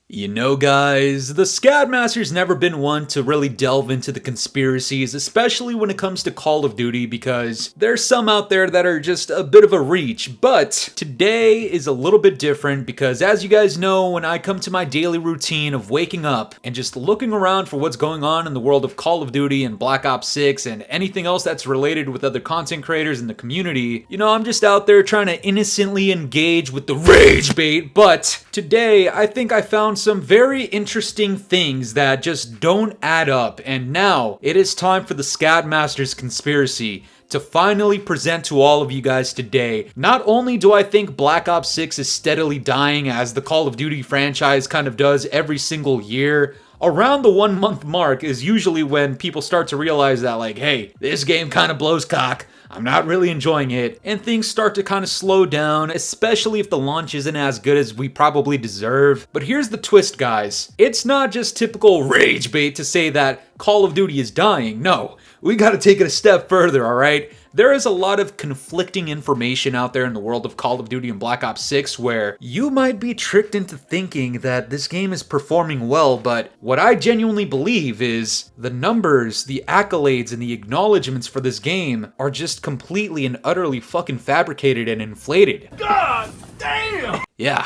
You know, guys, the Scadmaster's never been one to really delve into the conspiracies, especially when it comes to Call of Duty, because there's some out there that are just a bit of a reach. But today is a little bit different because, as you guys know, when I come to my daily routine of waking up and just looking around for what's going on in the world of Call of Duty and Black Ops 6 and anything else that's related with other content creators in the community, you know, I'm just out there trying to innocently engage with the rage bait. But today, I think I found some very interesting things that just don't add up, and now it is time for the Scadmaster's conspiracy to finally present to all of you guys today. Not only do I think Black Ops 6 is steadily dying as the Call of Duty franchise kind of does every single year, around the 1 month mark is usually when people start to realize that, like, hey, this game kind of blows cock, I'm not really enjoying it, and things start to kind of slow down, especially if the launch isn't as good as we probably deserve. But here's the twist, guys. It's not just typical rage bait to say that Call of Duty is dying. No, we gotta take it a step further, alright? There is a lot of conflicting information out there in the world of Call of Duty and Black Ops 6 where you might be tricked into thinking that this game is performing well, but what I genuinely believe is the numbers, the accolades, and the acknowledgements for this game are just completely and utterly fucking fabricated and inflated. God damn! Yeah.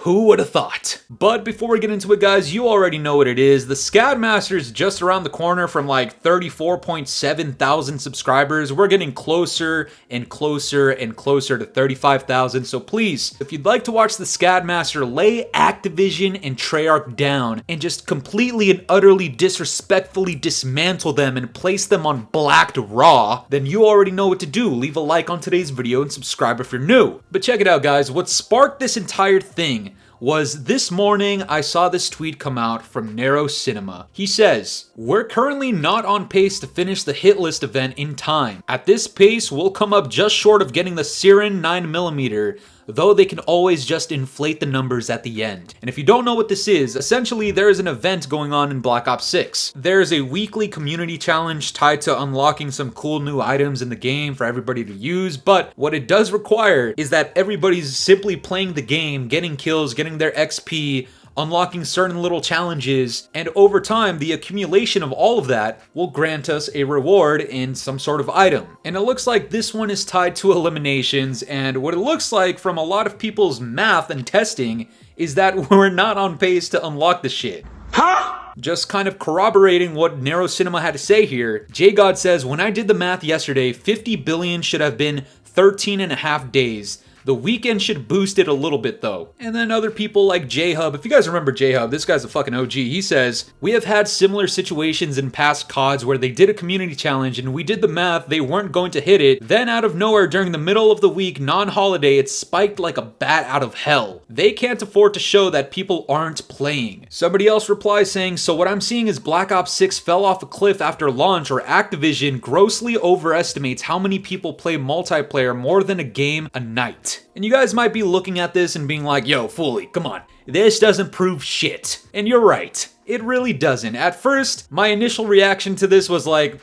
Who would have thought? But before we get into it, guys, you already know what it is. The Scadmaster's just around the corner from like 34.7 thousand subscribers. We're getting closer and closer and closer to 35,000. So please, if you'd like to watch the Scadmaster lay Activision and Treyarch down and just completely and utterly disrespectfully dismantle them and place them on blacked raw, then you already know what to do. Leave a like on today's video and subscribe if you're new. But check it out, guys. What sparked this entire thing was this morning I saw this tweet come out from Narrow Cinema. He says, "We're currently not on pace to finish the hit list event in time. At this pace, we'll come up just short of getting the Siren 9mm, though they can always just inflate the numbers at the end." And if you don't know what this is, essentially there is an event going on in Black Ops 6. There's a weekly community challenge tied to unlocking some cool new items in the game for everybody to use, but what it does require is that everybody's simply playing the game, getting kills, getting their XP, unlocking certain little challenges, and over time, the accumulation of all of that will grant us a reward in some sort of item. And it looks like this one is tied to eliminations, and what it looks like from a lot of people's math and testing is that we're not on pace to unlock the shit. Huh? Just kind of corroborating what Narrow Cinema had to say here, J-God says, "When I did the math yesterday, 50 billion should have been 13 and a half days. The weekend should boost it a little bit though." And then other people like J-Hub, if you guys remember J-Hub, this guy's a fucking OG, he says, "We have had similar situations in past CODs where they did a community challenge and we did the math, they weren't going to hit it. Then out of nowhere during the middle of the week, non-holiday, it spiked like a bat out of hell. They can't afford to show that people aren't playing." Somebody else replies saying, "So what I'm seeing is Black Ops 6 fell off a cliff after launch, or Activision grossly overestimates how many people play multiplayer more than a game a night." And you guys might be looking at this and being like, "Yo, Fooly, come on. This doesn't prove shit." And you're right. It really doesn't. At first, my initial reaction to this was like,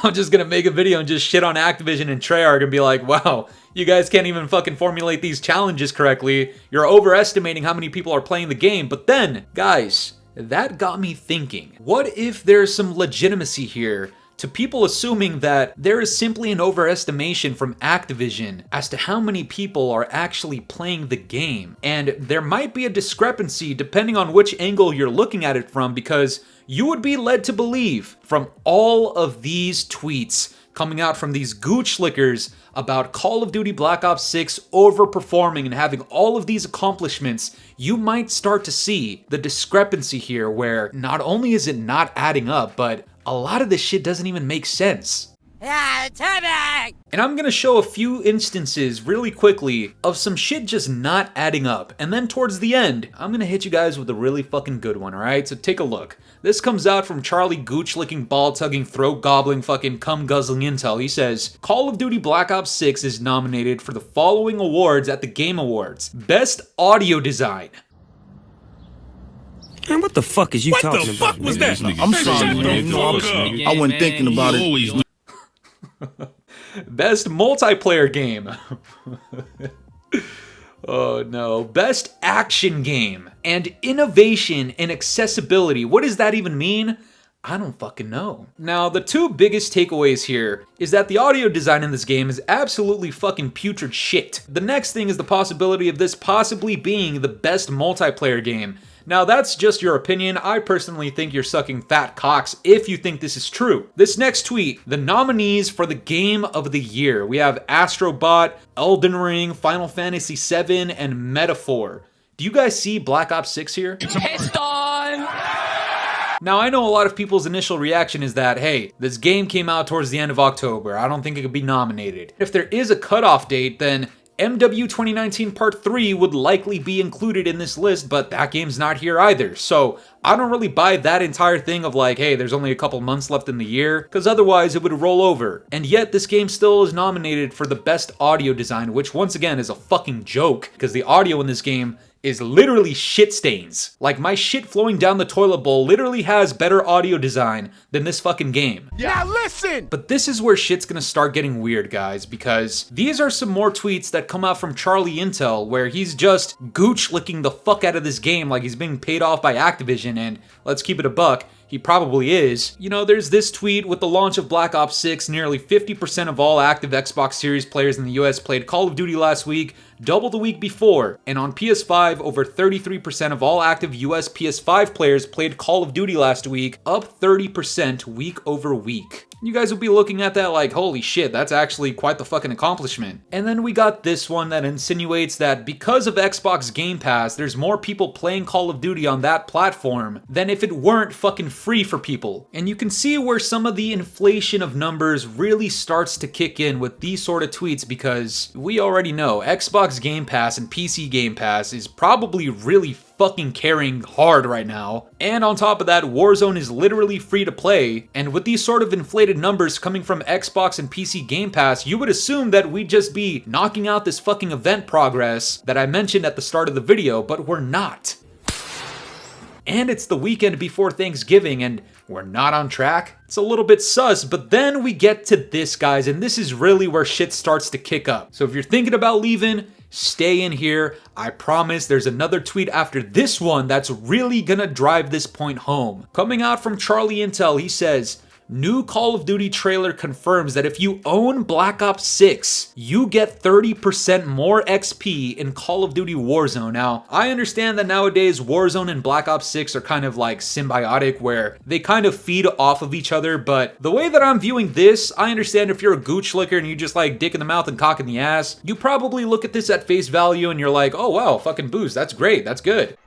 I'm just gonna make a video and just shit on Activision and Treyarch and be like, wow, you guys can't even fucking formulate these challenges correctly. You're overestimating how many people are playing the game. But then, guys, that got me thinking. What if there's some legitimacy here to people assuming that there is simply an overestimation from Activision as to how many people are actually playing the game? And there might be a discrepancy depending on which angle you're looking at it from, because you would be led to believe from all of these tweets coming out from these gooch slickers about Call of Duty Black Ops 6 overperforming and having all of these accomplishments, you might start to see the discrepancy here where not only is it not adding up, but a lot of this shit doesn't even make sense. And I'm gonna show a few instances really quickly of some shit just not adding up. And then towards the end, I'm gonna hit you guys with a really fucking good one, alright? So take a look. This comes out from Charlie Gooch-licking, ball-tugging, throat-gobbling, fucking cum-guzzling intel. He says, "Call of Duty Black Ops 6 is nominated for the following awards at the Game Awards. Best Audio Design." Man, what the fuck is you talking about? What the fuck was that? I'm sorry, man. No, I wasn't thinking about it. Best multiplayer game. Oh no. Best action game and innovation and accessibility. What does that even mean? I don't fucking know. Now, the two biggest takeaways here is that the audio design in this game is absolutely fucking putrid shit. The next thing is the possibility of this possibly being the best multiplayer game. Now, that's just your opinion. I personally think you're sucking fat cocks if you think this is true. This next tweet, the nominees for the Game of the Year. We have Astrobot, Elden Ring, Final Fantasy VII, and Metaphor. Do you guys see Black Ops 6 here? Pissed on! Now, I know a lot of people's initial reaction is that, hey, this game came out towards the end of October. I don't think it could be nominated. If there is a cutoff date, then MW 2019 Part 3 would likely be included in this list, but that game's not here either. So I don't really buy that entire thing of like, hey, there's only a couple months left in the year, because otherwise it would roll over. And yet this game still is nominated for the best audio design, which once again is a fucking joke, because the audio in this game is literally shit stains. Like, my shit flowing down the toilet bowl literally has better audio design than this fucking game. Now listen! But this is where shit's gonna start getting weird, guys, because these are some more tweets that come out from Charlie Intel, where he's just gooch licking the fuck out of this game like he's being paid off by Activision, and let's keep it a buck, he probably is. You know, there's this tweet: with the launch of Black Ops 6, nearly 50% of all active Xbox Series players in the US played Call of Duty last week, double the week before. And on PS5, over 33% of all active US PS5 players played Call of Duty last week, up 30% week over week. You guys will be looking at that like, holy shit, that's actually quite the fucking accomplishment. And then we got this one that insinuates that because of Xbox Game Pass, there's more people playing Call of Duty on that platform than if it weren't fucking free for people. And you can see where some of the inflation of numbers really starts to kick in with these sort of tweets, because we already know Xbox Game Pass and PC Game Pass is probably really fucking carrying hard right now. And on top of that, Warzone is literally free to play. And with these sort of inflated numbers coming from Xbox and PC Game Pass, you would assume that we'd just be knocking out this fucking event progress that I mentioned at the start of the video, but we're not. And it's the weekend before Thanksgiving, and we're not on track. It's a little bit sus, but then we get to this, guys, and this is really where shit starts to kick up. So if you're thinking about leaving, stay in here. I promise there's another tweet after this one that's really gonna drive this point home. Coming out from Charlie Intel, he says, new Call of Duty trailer confirms that if you own Black Ops 6, you get 30% more XP in Call of Duty Warzone. Now, I understand that nowadays Warzone and Black Ops 6 are kind of like symbiotic, where they kind of feed off of each other, but the way that I'm viewing this, I understand if you're a gooch licker and you just like dick in the mouth and cock in the ass, you probably look at this at face value and you're like, oh wow, fucking boost, that's great, that's good.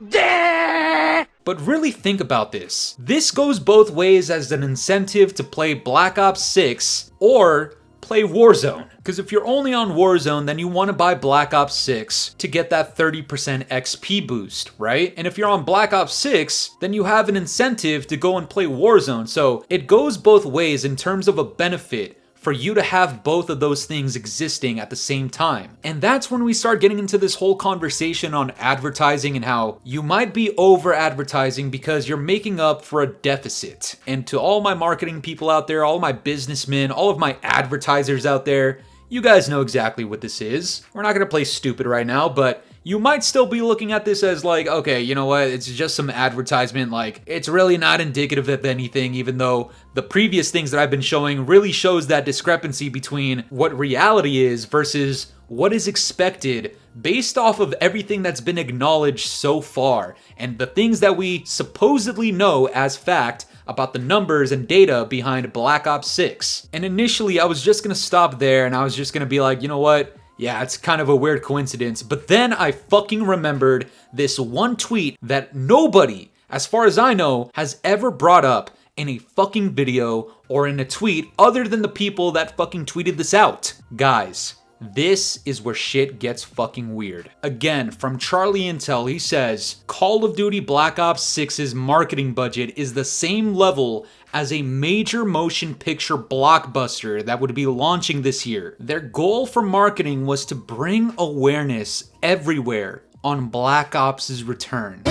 But really think about this. This goes both ways as an incentive to play Black Ops 6 or play Warzone. Because if you're only on Warzone, then you want to buy Black Ops 6 to get that 30% XP boost, right? And if you're on Black Ops 6, then you have an incentive to go and play Warzone. So it goes both ways in terms of a benefit for you to have both of those things existing at the same time. And that's when we start getting into this whole conversation on advertising and how you might be over advertising because you're making up for a deficit. And to all my marketing people out there, all my businessmen, all of my advertisers out there, you guys know exactly what this is. We're not gonna play stupid right now, but you might still be looking at this as like, okay, you know what, it's just some advertisement, like, it's really not indicative of anything, even though the previous things that I've been showing really shows that discrepancy between what reality is versus what is expected based off of everything that's been acknowledged so far, and the things that we supposedly know as fact about the numbers and data behind Black Ops 6. And initially, I was just gonna stop there and I was just gonna be like, you know what? Yeah, it's kind of a weird coincidence. But then I fucking remembered this one tweet that nobody, as far as I know, has ever brought up in a fucking video or in a tweet other than the people that fucking tweeted this out. Guys, this is where shit gets fucking weird. Again, from Charlie Intel, he says, Call of Duty Black Ops 6's marketing budget is the same level as a major motion picture blockbuster that would be launching this year. Their goal for marketing was to bring awareness everywhere on Black Ops' return.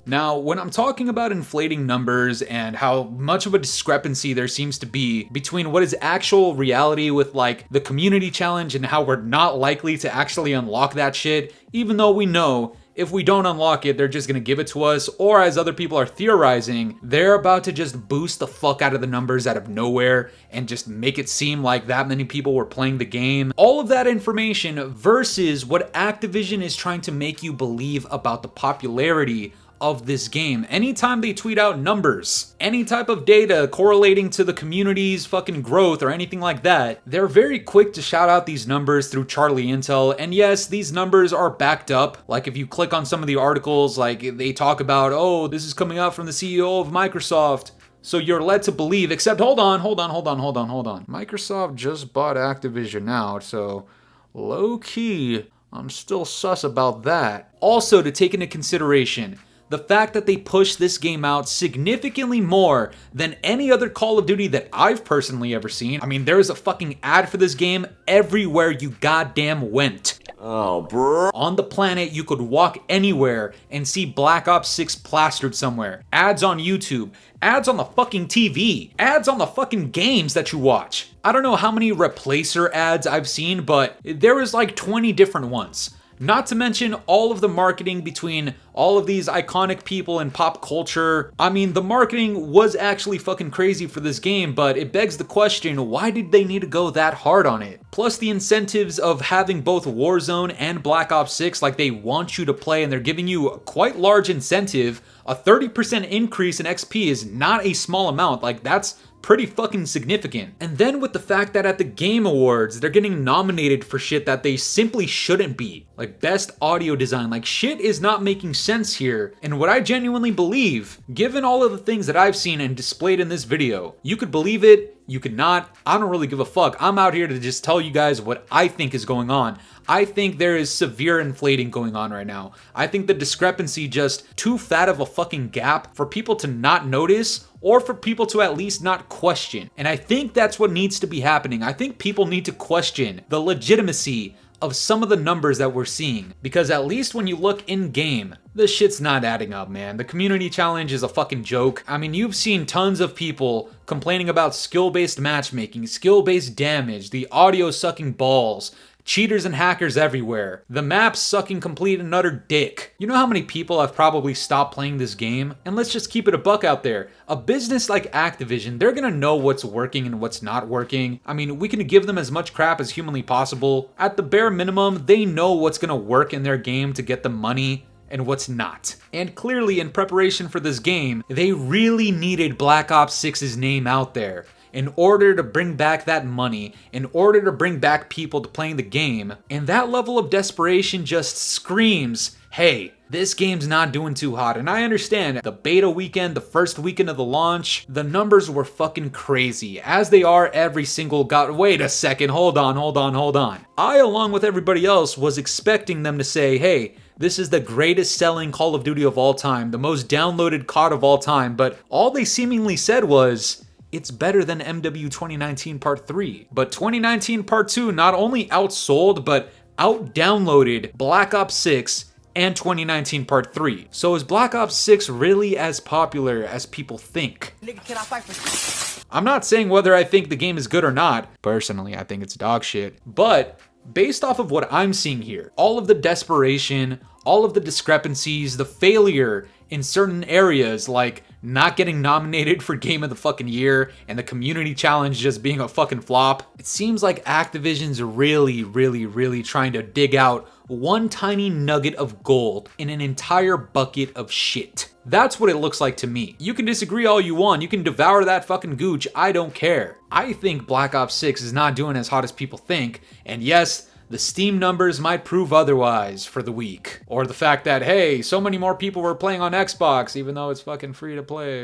Now Now, when I'm talking about inflating numbers and how much of a discrepancy there seems to be between what is actual reality with like the community challenge and how we're not likely to actually unlock that shit, even though we know if we don't unlock it, they're just gonna give it to us, or as other people are theorizing, they're about to just boost the fuck out of the numbers out of nowhere and just make it seem like that many people were playing the game. All of that information versus what Activision is trying to make you believe about the popularity of this game. Anytime they tweet out numbers, any type of data correlating to the community's fucking growth or anything like that, they're very quick to shout out these numbers through Charlie Intel. And yes, these numbers are backed up. Like if you click on some of the articles, like they talk about, oh, this is coming out from the CEO of Microsoft. So you're led to believe, except hold on. Microsoft just bought Activision out, so low key, I'm still sus about that. Also to take into consideration, the fact that they pushed this game out significantly more than any other Call of Duty that I've personally ever seen. I mean, there is a fucking ad for this game everywhere you goddamn went. Oh, bro. On the planet, you could walk anywhere and see Black Ops 6 plastered somewhere. Ads on YouTube. Ads on the fucking TV. Ads on the fucking games that you watch. I don't know how many replacer ads I've seen, but there was like 20 different ones. Not to mention all of the marketing between all of these iconic people in pop culture. I mean, the marketing was actually fucking crazy for this game, but it begs the question, why did they need to go that hard on it? Plus the incentives of having both Warzone and Black Ops 6, like they want you to play and they're giving you a quite large incentive. A 30% increase in XP is not a small amount, like that's pretty fucking significant. And then with the fact that at the Game Awards, they're getting nominated for shit that they simply shouldn't be. Like best audio design, like shit is not making sense here. And what I genuinely believe, given all of the things that I've seen and displayed in this video, you could believe it, you could not, I don't really give a fuck. I'm out here to just tell you guys what I think is going on. I think there is severe inflating going on right now. I think the discrepancy just too fat of a fucking gap for people to not notice or for people to at least not question. And I think that's what needs to be happening. I think people need to question the legitimacy of some of the numbers that we're seeing, because at least when you look in game, this shit's not adding up, man. The community challenge is a fucking joke. I mean, you've seen tons of people complaining about skill-based matchmaking, skill-based damage, the audio sucking balls, cheaters and hackers everywhere, the map's sucking complete and utter dick. You know how many people have probably stopped playing this game? And let's just keep it a buck out there. A business like Activision, they're gonna know what's working and what's not working. I mean, we can give them as much crap as humanly possible. At the bare minimum, they know what's gonna work in their game to get them money and what's not. And clearly in preparation for this game, they really needed Black Ops 6's name out there in order to bring back that money, in order to bring back people to playing the game. And that level of desperation just screams, hey, this game's not doing too hot. And I understand the beta weekend, the first weekend of the launch, the numbers were fucking crazy, as they are every single wait a second, hold on. I, along with everybody else, was expecting them to say, hey, this is the greatest selling Call of Duty of all time, the most downloaded COD of all time, but all they seemingly said was, it's better than MW 2019 Part 3. But 2019 Part 2 not only outsold, but out-downloaded Black Ops 6 and 2019 Part 3. So is Black Ops 6 really as popular as people think? Nigga, can I fight for? I'm not saying whether I think the game is good or not. Personally, I think it's dog shit. But based off of what I'm seeing here, all of the desperation, all of the discrepancies, the failure in certain areas like not getting nominated for Game of the fucking Year and the community challenge just being a fucking flop, it seems like Activision's really trying to dig out one tiny nugget of gold in an entire bucket of shit. That's what it looks like to me. You can disagree all you want, you can devour that fucking gooch, I don't care. I think Black Ops 6 is not doing as hot as people think, and yes, the Steam numbers might prove otherwise for the week. Or the fact that, hey, so many more people were playing on Xbox even though it's fucking free to play.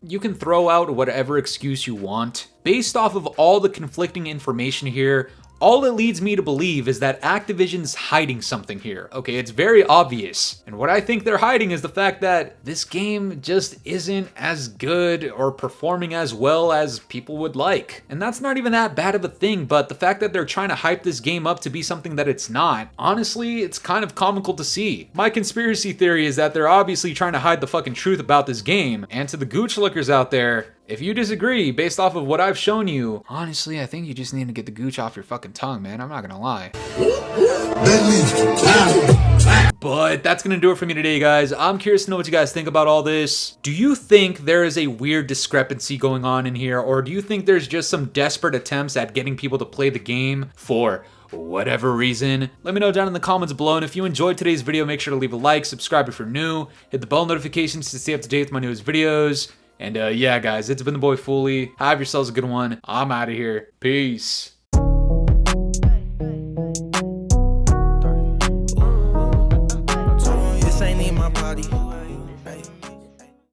You can throw out whatever excuse you want. Based off of all the conflicting information here, all it leads me to believe is that Activision's hiding something here. Okay, it's very obvious. And what I think they're hiding is the fact that this game just isn't as good or performing as well as people would like. And that's not even that bad of a thing, but the fact that they're trying to hype this game up to be something that it's not, honestly, it's kind of comical to see. My conspiracy theory is that they're obviously trying to hide the fucking truth about this game, and to the gooch lookers out there, if you disagree based off of what I've shown you, honestly, I think you just need to get the gooch off your fucking tongue, man. I'm not gonna lie. But that's gonna do it for me today, guys. I'm curious to know what you guys think about all this. Do you think there is a weird discrepancy going on in here, or do you think there's just some desperate attempts at getting people to play the game for whatever reason? Let me know down in the comments below, and if you enjoyed today's video, make sure to leave a like, subscribe if you're new, hit the bell notifications to stay up to date with my newest videos. And yeah, guys, it's been the boy Fooly. Have yourselves a good one. I'm out of here. Peace.